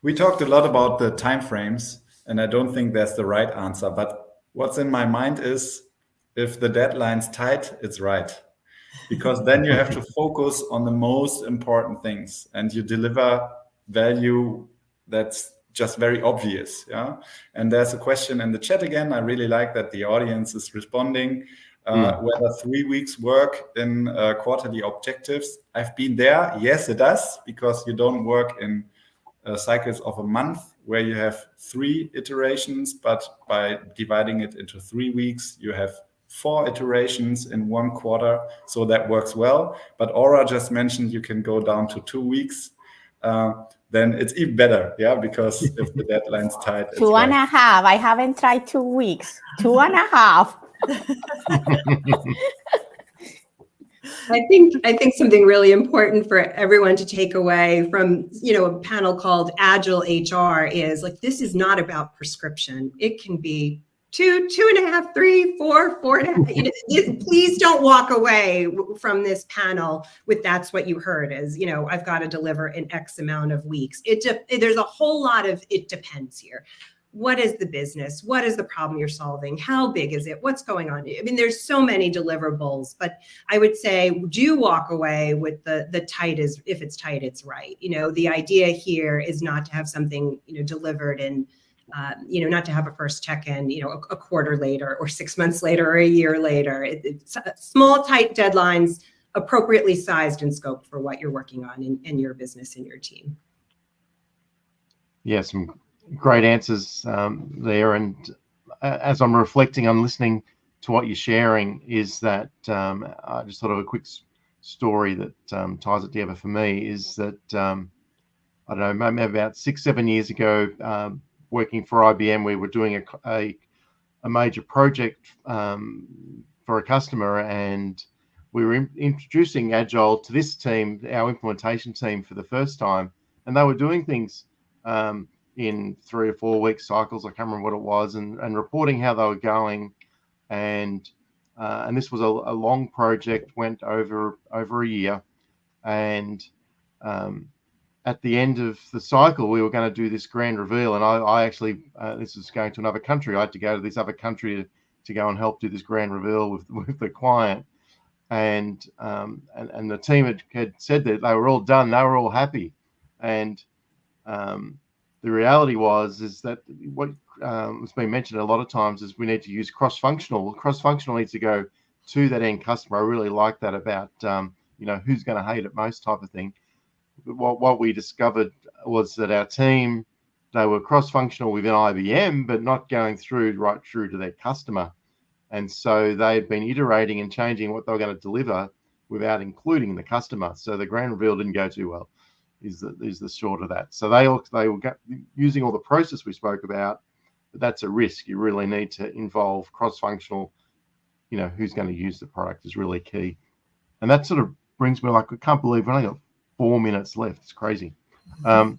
We talked a lot about the time frames, and I don't think that's the right answer. But what's in my mind is, if the deadline's tight, it's right. Because then you have to focus on the most important things, and you deliver value that's just very obvious. Yeah. And there's a question in the chat again. I really like that the audience is responding. Whether 3 weeks work in quarterly objectives. I've been there. Yes, it does, because you don't work in cycles of a month where you have 3 iterations, but by dividing it into 3 weeks, you have 4 iterations in 1 quarter. So that works well. But Aura just mentioned you can go down to 2 weeks. Then it's even better, yeah, because if the deadline's tight, it's 2.5. I haven't tried 2 weeks. 2.5. I think something really important for everyone to take away from, a panel called Agile HR is like, this is not about prescription. It can be 2.5, 3, 4, 4.5. Please don't walk away from this panel with that's what you heard is, I've got to deliver in X amount of weeks. There's a whole lot of it depends here. What is the business? What is the problem you're solving? How big is it? What's going on? I mean, there's so many deliverables, but I would say do walk away with the tight is, if it's tight, it's right. The idea here is not to have something, delivered in, not to have a first check-in, a quarter later or 6 months later or a year later. It's small, tight deadlines, appropriately sized and scoped for what you're working on in your business and your team. Yeah, some great answers there. And as I'm reflecting on listening to what you're sharing is that I just thought of a quick story that ties it together for me is that, I don't know, maybe about 6-7 years ago, working for IBM, we were doing a major project for a customer, and we were introducing Agile to this team, our implementation team, for the first time, and they were doing things in 3 or 4 week cycles. I can't remember what it was, and reporting how they were going, and this was a long project, went over a year, and at the end of the cycle, we were going to do this grand reveal, and I actually, this was going to another country. I had to go to this other country to go and help do this grand reveal with the client, and the team had said that they were all done, they were all happy, and the reality is that what has been mentioned a lot of times is we need to use cross-functional. Cross-functional needs to go to that end customer. I really like that about who's going to hate it most type of thing. What we discovered was that our team, they were cross-functional within IBM, but not going right through to their customer. And so they had been iterating and changing what they were going to deliver without including the customer. So the grand reveal didn't go too well, is the short of that. So they were using all the process we spoke about, but that's a risk. You really need to involve cross-functional, who's going to use the product is really key. And that sort of brings me, like, I can't believe we've only got 4 minutes left. It's crazy. So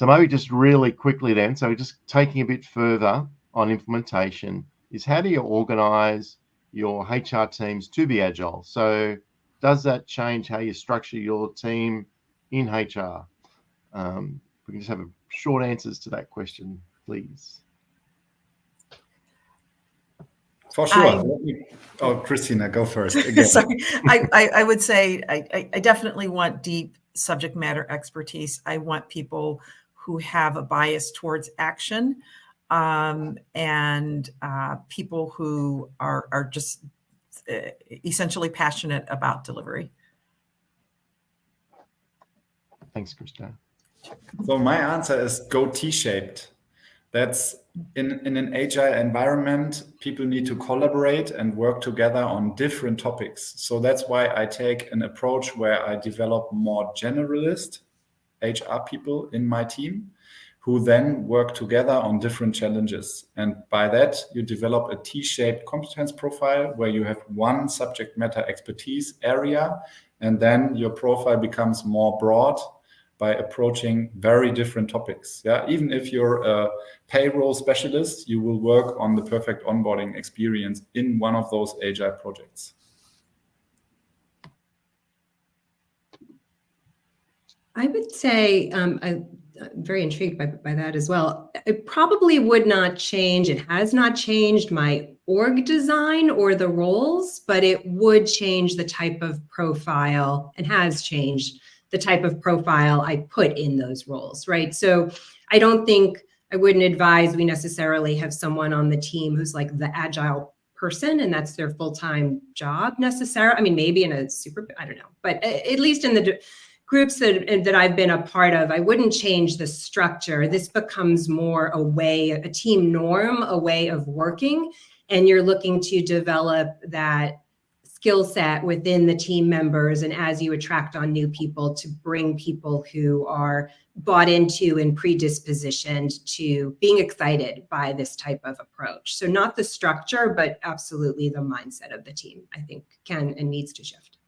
maybe just really quickly then, so just taking a bit further on implementation is, how do you organize your HR teams to be agile? So does that change how you structure your team in HR? We can just have short answers to that question, please. For sure. Christina, go first. Again. Sorry, I would say I definitely want deep subject matter expertise. I want people who have a bias towards action, and people who are just essentially passionate about delivery. Thanks, Christina. So my answer is go T-shaped. That's in an agile environment, people need to collaborate and work together on different topics. So that's why I take an approach where I develop more generalist HR people in my team who then work together on different challenges. And by that, you develop a T-shaped competence profile where you have one subject matter expertise area, and then your profile becomes more broad by approaching very different topics. Yeah, even if you're a payroll specialist, you will work on the perfect onboarding experience in one of those agile projects. I would say I'm very intrigued by that as well. It probably would not change. It has not changed my org design or the roles, but it would change the type of profile, and has changed the type of profile I put in those roles, right? So I wouldn't advise we necessarily have someone on the team who's like the agile person and that's their full-time job necessarily. I mean, maybe in a I don't know, but at least in the groups that I've been a part of, I wouldn't change the structure. This becomes more a team norm, a way of working, and you're looking to develop that skill set within the team members, and as you attract on new people, to bring people who are bought into and predispositioned to being excited by this type of approach. So not the structure, but absolutely the mindset of the team, I think, can and needs to shift.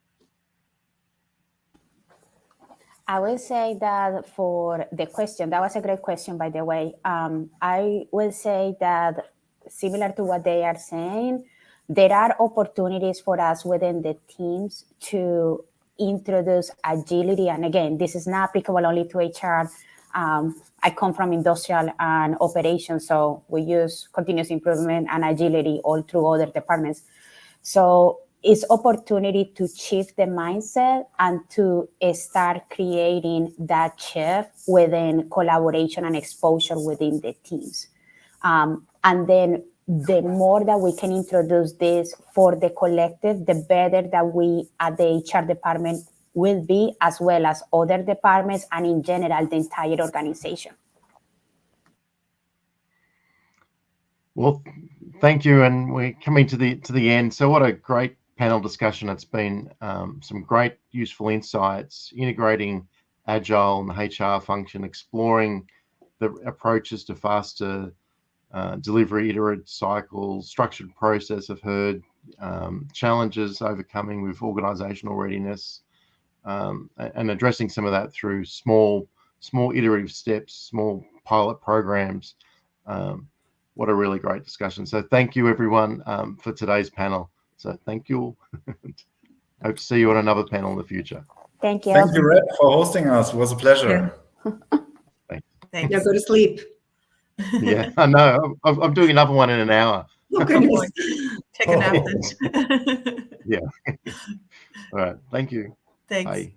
I will say that for the question, that was a great question, by the way. I will say that similar to what they are saying, there are opportunities for us within the teams to introduce agility. And again, this is not applicable only to HR. I come from industrial and operations, so we use continuous improvement and agility all through other departments. So it's opportunity to shift the mindset and to start creating that shift within collaboration and exposure within the teams. And then the more that we can introduce this for the collective, the better that we at the HR department will be, as well as other departments and in general, the entire organization. Well, thank you. And we're coming to the end. So what a great panel discussion it's been. Some great useful insights, integrating Agile and the HR function, exploring the approaches to faster delivery, iterative cycles, structured process. I've heard challenges overcoming with organizational readiness, and addressing some of that through small iterative steps, small pilot programs. What a really great discussion. So thank you, everyone, for today's panel. So thank you. Hope to see you on another panel in the future. Thank you. Thank you, Red, for hosting us. It was a pleasure. Yeah. Thanks. Now go to sleep. Yeah, I know. I'm doing another one in an hour. Oh, goodness. Take a nap then. Yeah. All right. Thank you. Thanks. Bye.